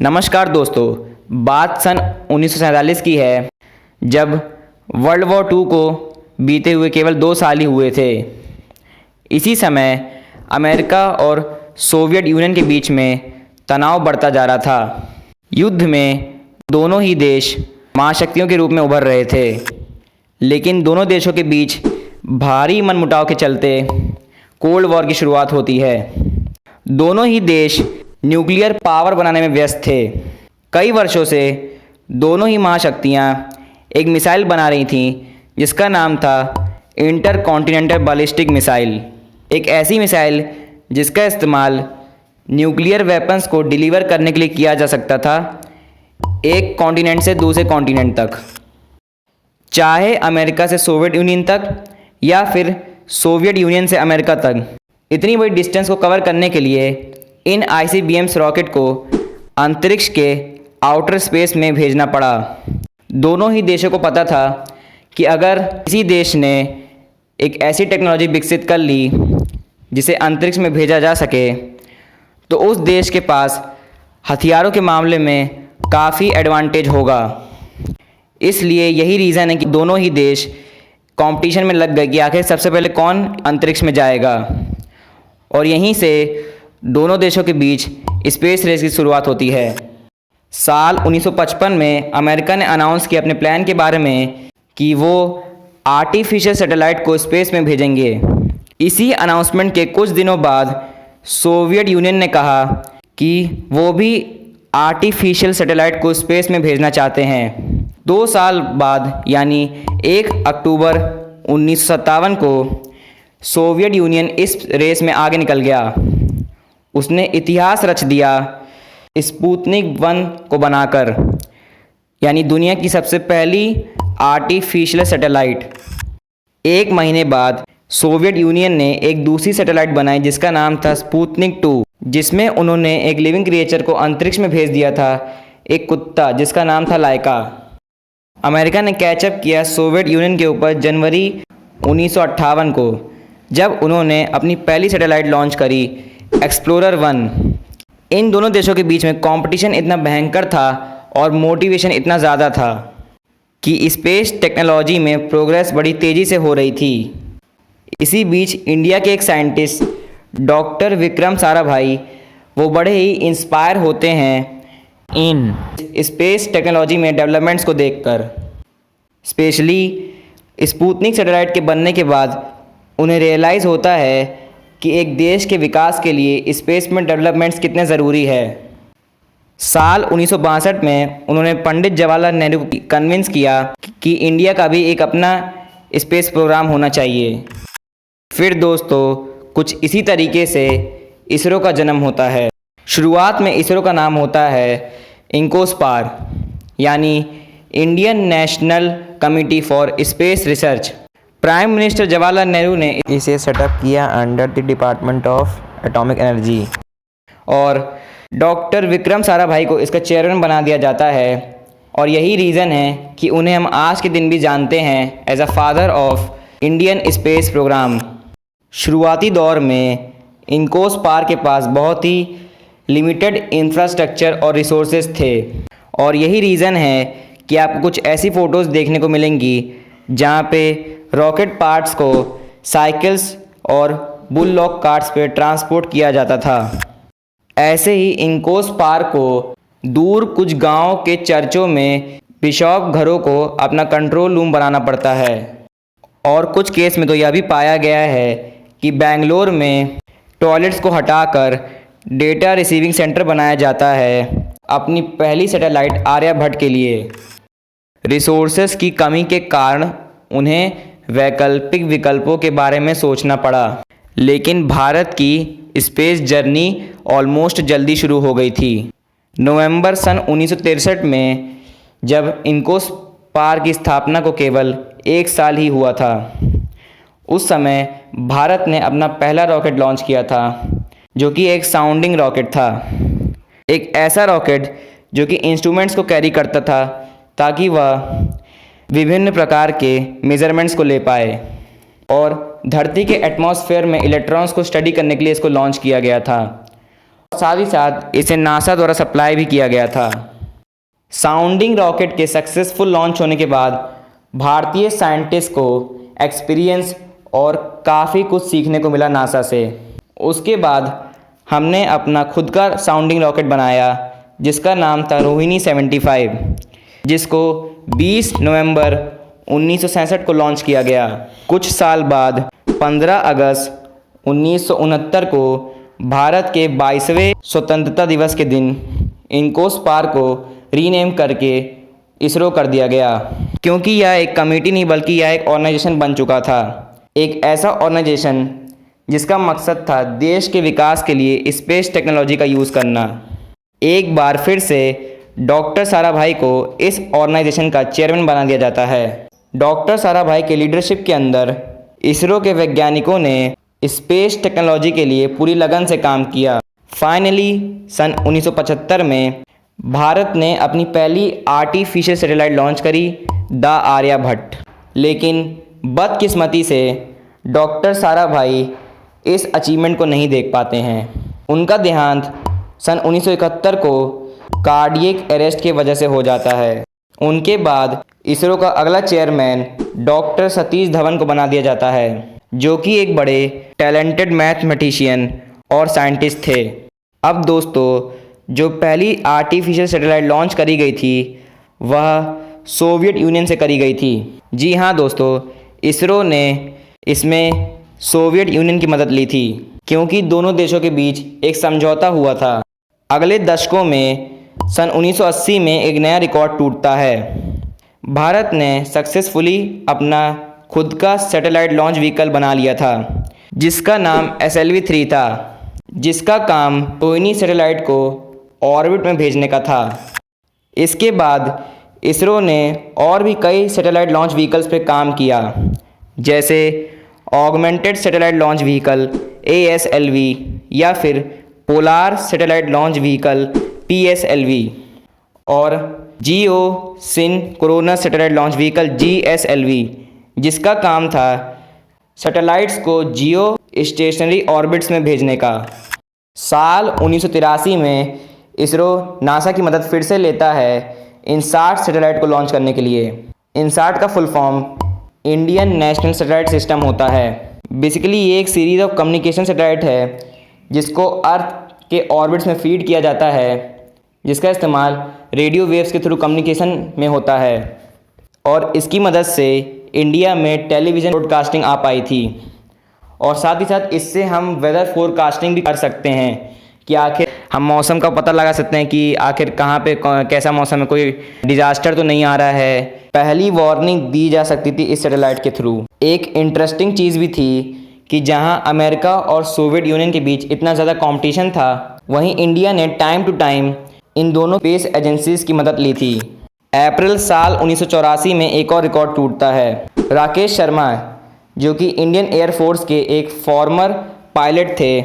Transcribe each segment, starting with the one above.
नमस्कार दोस्तों, बात सन 1947 की है जब वर्ल्ड वॉर टू को बीते हुए केवल 2 साल ही हुए थे। इसी समय अमेरिका और सोवियत यूनियन के बीच में तनाव बढ़ता जा रहा था। युद्ध में दोनों ही देश महाशक्तियों के रूप में उभर रहे थे, लेकिन दोनों देशों के बीच भारी मनमुटाव के चलते कोल्ड वॉर की शुरुआत होती है। दोनों ही देश न्यूक्लियर पावर बनाने में व्यस्त थे। कई वर्षों से दोनों ही महाशक्तियाँ एक मिसाइल बना रही थीं जिसका नाम था इंटरकॉन्टिनेंटल बैलिस्टिक मिसाइल। एक ऐसी मिसाइल जिसका इस्तेमाल न्यूक्लियर वेपन्स को डिलीवर करने के लिए किया जा सकता था, एक कॉन्टिनेंट से दूसरे कॉन्टिनेंट तक, चाहे अमेरिका से सोवियत यूनियन तक या फिर सोवियत यूनियन से अमेरिका तक। इतनी बड़ी डिस्टेंस को कवर करने के लिए इन ICBMs रॉकेट को अंतरिक्ष के आउटर स्पेस में भेजना पड़ा। दोनों ही देशों को पता था कि अगर किसी देश ने एक ऐसी टेक्नोलॉजी विकसित कर ली जिसे अंतरिक्ष में भेजा जा सके, तो उस देश के पास हथियारों के मामले में काफ़ी एडवांटेज होगा। इसलिए यही रीज़न है कि दोनों ही देश कंपटीशन में लग गए कि आखिर सबसे पहले कौन अंतरिक्ष में जाएगा, और यहीं से दोनों देशों के बीच स्पेस रेस की शुरुआत होती है। साल 1955 में अमेरिका ने अनाउंस किया अपने प्लान के बारे में कि वो आर्टिफिशियल सैटेलाइट को स्पेस में भेजेंगे। इसी अनाउंसमेंट के कुछ दिनों बाद सोवियत यूनियन ने कहा कि वो भी आर्टिफिशियल सैटेलाइट को स्पेस में भेजना चाहते हैं। 2 साल बाद यानी 1 अक्टूबर 1957 को सोवियत यूनियन इस रेस में आगे निकल गया। उसने इतिहास रच दिया स्पुतनिक 1 को बनाकर, यानी दुनिया की सबसे पहली आर्टिफिशियल सैटेलाइट। 1 महीने बाद सोवियत यूनियन ने एक दूसरी सैटेलाइट बनाई जिसका नाम था स्पुतनिक 2, जिसमें उन्होंने एक लिविंग क्रिएचर को अंतरिक्ष में भेज दिया था, एक कुत्ता जिसका नाम था लाइका। अमेरिका ने कैचअप किया सोवियत यूनियन के ऊपर जनवरी 1958 को, जब उन्होंने अपनी पहली सैटेलाइट लॉन्च करी, एक्सप्लोरर 1। इन दोनों देशों के बीच में कंपटीशन इतना भयंकर था और मोटिवेशन इतना ज़्यादा था कि स्पेस टेक्नोलॉजी में प्रोग्रेस बड़ी तेज़ी से हो रही थी। इसी बीच इंडिया के एक साइंटिस्ट डॉक्टर विक्रम साराभाई, वो बड़े ही इंस्पायर होते हैं इन स्पेस टेक्नोलॉजी में डेवलपमेंट्स को देखकर। स्पेशली स्पुतनिक सैटेलाइट के बनने के बाद उन्हें रियलाइज़ होता है कि एक देश के विकास के लिए स्पेस में डेवलपमेंट्स कितने ज़रूरी है। साल 1962 में उन्होंने पंडित जवाहरलाल नेहरू को कन्विंस किया कि इंडिया का भी एक अपना स्पेस प्रोग्राम होना चाहिए। फिर दोस्तों कुछ इसी तरीके से इसरो का जन्म होता है। शुरुआत में इसरो का नाम होता है इंकोस्पार, यानी Indian national committee for space research. Prime minister Jawaharlal Nehru ने इसे सेटअप किया under the department of atomic energy, और डॉक्टर विक्रम साराभाई को इसका चेयरमैन बना दिया जाता है। और यही रीज़न है कि उन्हें हम आज के दिन भी जानते हैं as a father of Indian space programme. शुरुआती दौर में इंकोस्पार के पास बहुत ही लिमिटेड इंफ्रास्ट्रक्चर और रिसोर्सेज थे, और यही रीज़न है कि आपको कुछ ऐसी फ़ोटोज़ देखने को मिलेंगी जहाँ पे रॉकेट पार्ट्स को साइकिल्स और बुललॉक कार्ट्स पे ट्रांसपोर्ट किया जाता था। ऐसे ही इंकोस्पार को दूर कुछ गांव के चर्चों में बिशॉप घरों को अपना कंट्रोल रूम बनाना पड़ता है। और कुछ केस में तो यह भी पाया गया है कि बेंगलोर में टॉयलेट्स को हटाकर डेटा रिसीविंग सेंटर बनाया जाता है अपनी पहली सैटेलाइट आर्यभट्ट के लिए। रिसोर्सेज की कमी के कारण उन्हें वैकल्पिक विकल्पों के बारे में सोचना पड़ा, लेकिन भारत की स्पेस जर्नी ऑलमोस्ट जल्दी शुरू हो गई थी। नवंबर सन 1963 में जब इंकोस्पार की स्थापना को केवल 1 साल ही हुआ था, उस समय भारत ने अपना पहला रॉकेट लॉन्च किया था, जो कि एक साउंडिंग रॉकेट था। एक ऐसा रॉकेट जो कि इंस्ट्रूमेंट्स को कैरी करता था ताकि वह विभिन्न प्रकार के मेजरमेंट्स को ले पाए, और धरती के एटमॉस्फेयर में इलेक्ट्रॉन्स को स्टडी करने के लिए इसको लॉन्च किया गया था। साथ ही साथ इसे नासा द्वारा सप्लाई भी किया गया था। साउंडिंग रॉकेट के सक्सेसफुल लॉन्च होने के बाद भारतीय साइंटिस्ट को एक्सपीरियंस और काफ़ी कुछ सीखने को मिला नासा से। उसके बाद हमने अपना खुद का साउंडिंग रॉकेट बनाया जिसका नाम था रोहिणी 75, जिसको 20 नवंबर 1967 को लॉन्च किया गया। कुछ साल बाद 15 अगस्त 1969 को भारत के 22वें स्वतंत्रता दिवस के दिन इनकोस्पार को रीनेम करके इसरो कर दिया गया, क्योंकि यह एक कमेटी नहीं बल्कि यह एक ऑर्गेनाइजेशन बन चुका था। एक ऐसा ऑर्गेनाइजेशन जिसका मकसद था देश के विकास के लिए स्पेस टेक्नोलॉजी का यूज़ करना। एक बार फिर से डॉक्टर साराभाई को इस ऑर्गेनाइजेशन का चेयरमैन बना दिया जाता है। डॉक्टर साराभाई के लीडरशिप के अंदर इसरो के वैज्ञानिकों ने स्पेस टेक्नोलॉजी के लिए पूरी लगन से काम किया। फाइनली सन 1975 में भारत ने अपनी पहली आर्टिफिशियल सैटेलाइट लॉन्च करी, द आर्यभट्ट। लेकिन बदकिस्मती से डॉक्टर साराभाई इस अचीवमेंट को नहीं देख पाते हैं। उनका देहांत सन 1971 को कार्डियक अरेस्ट की वजह से हो जाता है। उनके बाद इसरो का अगला चेयरमैन डॉक्टर सतीश धवन को बना दिया जाता है, जो कि एक बड़े टैलेंटेड मैथमेटिशियन और साइंटिस्ट थे। अब दोस्तों, जो पहली आर्टिफिशियल सैटेलाइट लॉन्च करी गई थी वह सोवियत यूनियन से करी गई थी। जी हाँ दोस्तों, इसरो ने इसमें सोवियत यूनियन की मदद ली थी, क्योंकि दोनों देशों के बीच एक समझौता हुआ था। अगले दशकों में सन 1980 में एक नया रिकॉर्ड टूटता है। भारत ने सक्सेसफुली अपना खुद का सैटेलाइट लॉन्च व्हीकल बना लिया था, जिसका नाम SLV-3 था, जिसका काम रोहिणी सैटेलाइट को ऑर्बिट में भेजने का था। इसके बाद इसरो ने और भी कई सैटेलाइट लॉन्च व्हीकल्स पे काम किया, जैसे augmented satellite launch vehicle ASLV या फिर polar satellite launch vehicle PSLV और जियो synchronous satellite launch vehicle GSLV, जिसका काम था सैटेलाइट्स को जियो स्टेशनरी ऑर्बिट्स में भेजने का। साल 1983 में इसरो नासा की मदद फिर से लेता है INSAT सैटेलाइट को लॉन्च करने के लिए। INSAT का full form Indian national satellite system होता है। बेसिकली ये एक सीरीज ऑफ कम्युनिकेशन सैटेलाइट है जिसको अर्थ के ऑर्बिट्स में फीड किया जाता है, जिसका इस्तेमाल रेडियो वेव्स के थ्रू कम्युनिकेशन में होता है। और इसकी मदद से इंडिया में टेलीविज़न ब्रॉडकास्टिंग आ पाई थी। और साथ ही साथ इससे हम वेदर फोरकास्टिंग भी कर सकते हैं कि आखिर हम मौसम का पता लगा सकते हैं कि आखिर कहाँ पे कैसा मौसम है, कोई डिजास्टर तो नहीं आ रहा है। पहली वार्निंग दी जा सकती थी इस सैटेलाइट के थ्रू। एक इंटरेस्टिंग चीज़ भी थी कि जहां अमेरिका और सोवियत यूनियन के बीच इतना ज़्यादा कंपटीशन था, वहीं इंडिया ने टाइम टू टाइम इन दोनों स्पेस एजेंसीज की मदद ली थी। अप्रैल साल 1984 में एक और रिकॉर्ड टूटता है। राकेश शर्मा, जो कि इंडियन एयरफोर्स के एक फॉर्मर पायलट थे,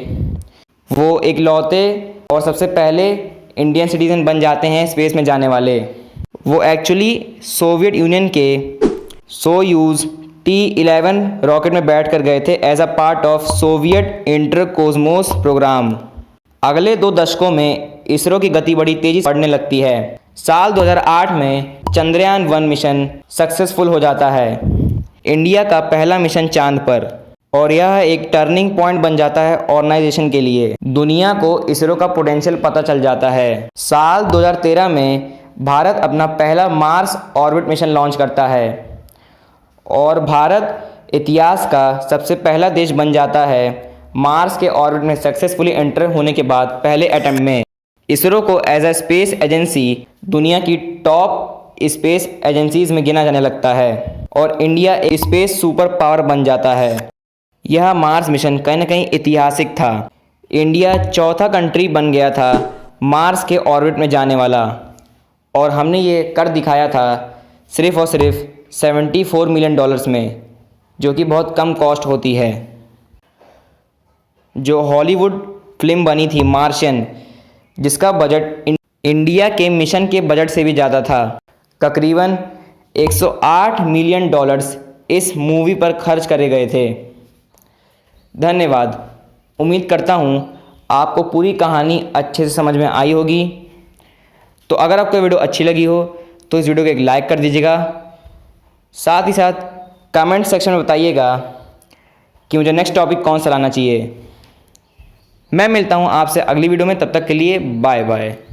वो इकलौते और सबसे पहले इंडियन सिटीजन बन जाते हैं स्पेस में जाने वाले। वो एक्चुअली सोवियत यूनियन के सोयूज़ T-11 रॉकेट में बैठ कर गए थे as a part of Soviet Intercosmos program. अगले 2 दशकों में इसरो की गति बड़ी तेज़ी से बढ़ने लगती है। साल 2008 में चंद्रयान 1 मिशन सक्सेसफुल हो जाता है, इंडिया का पहला मिशन चांद पर, और यह एक टर्निंग पॉइंट बन जाता है ऑर्गेनाइजेशन के लिए। दुनिया को इसरो का पोटेंशियल पता चल जाता है। साल 2013 में भारत अपना पहला मार्स ऑर्बिट मिशन लॉन्च करता है और भारत इतिहास का सबसे पहला देश बन जाता है मार्स के ऑर्बिट में सक्सेसफुली एंटर होने के बाद पहले अटेम्प्ट में। इसरो को एज अ स्पेस एजेंसी दुनिया की टॉप स्पेस एजेंसीज में गिना जाने लगता है और इंडिया एक स्पेस सुपर पावर बन जाता है। यह मार्स मिशन कहीं ना कहीं ऐतिहासिक था। इंडिया चौथा कंट्री बन गया था मार्स के ऑर्बिट में जाने वाला, और हमने ये कर दिखाया था सिर्फ़ और सिर्फ $74 मिलियन में, जो कि बहुत कम कॉस्ट होती है। जो हॉलीवुड फिल्म बनी थी मार्शियन, जिसका बजट इंडिया के मिशन के बजट से भी ज़्यादा था, तकरीबन $108 मिलियन इस मूवी पर खर्च करे गए थे। धन्यवाद। उम्मीद करता हूँ आपको पूरी कहानी अच्छे से समझ में आई होगी। तो अगर आपको वीडियो अच्छी लगी हो तो इस वीडियो को एक लाइक कर दीजिएगा। साथ ही साथ कमेंट सेक्शन में बताइएगा कि मुझे नेक्स्ट टॉपिक कौन सा लाना चाहिए। मैं मिलता हूँ आपसे अगली वीडियो में, तब तक के लिए बाय बाय।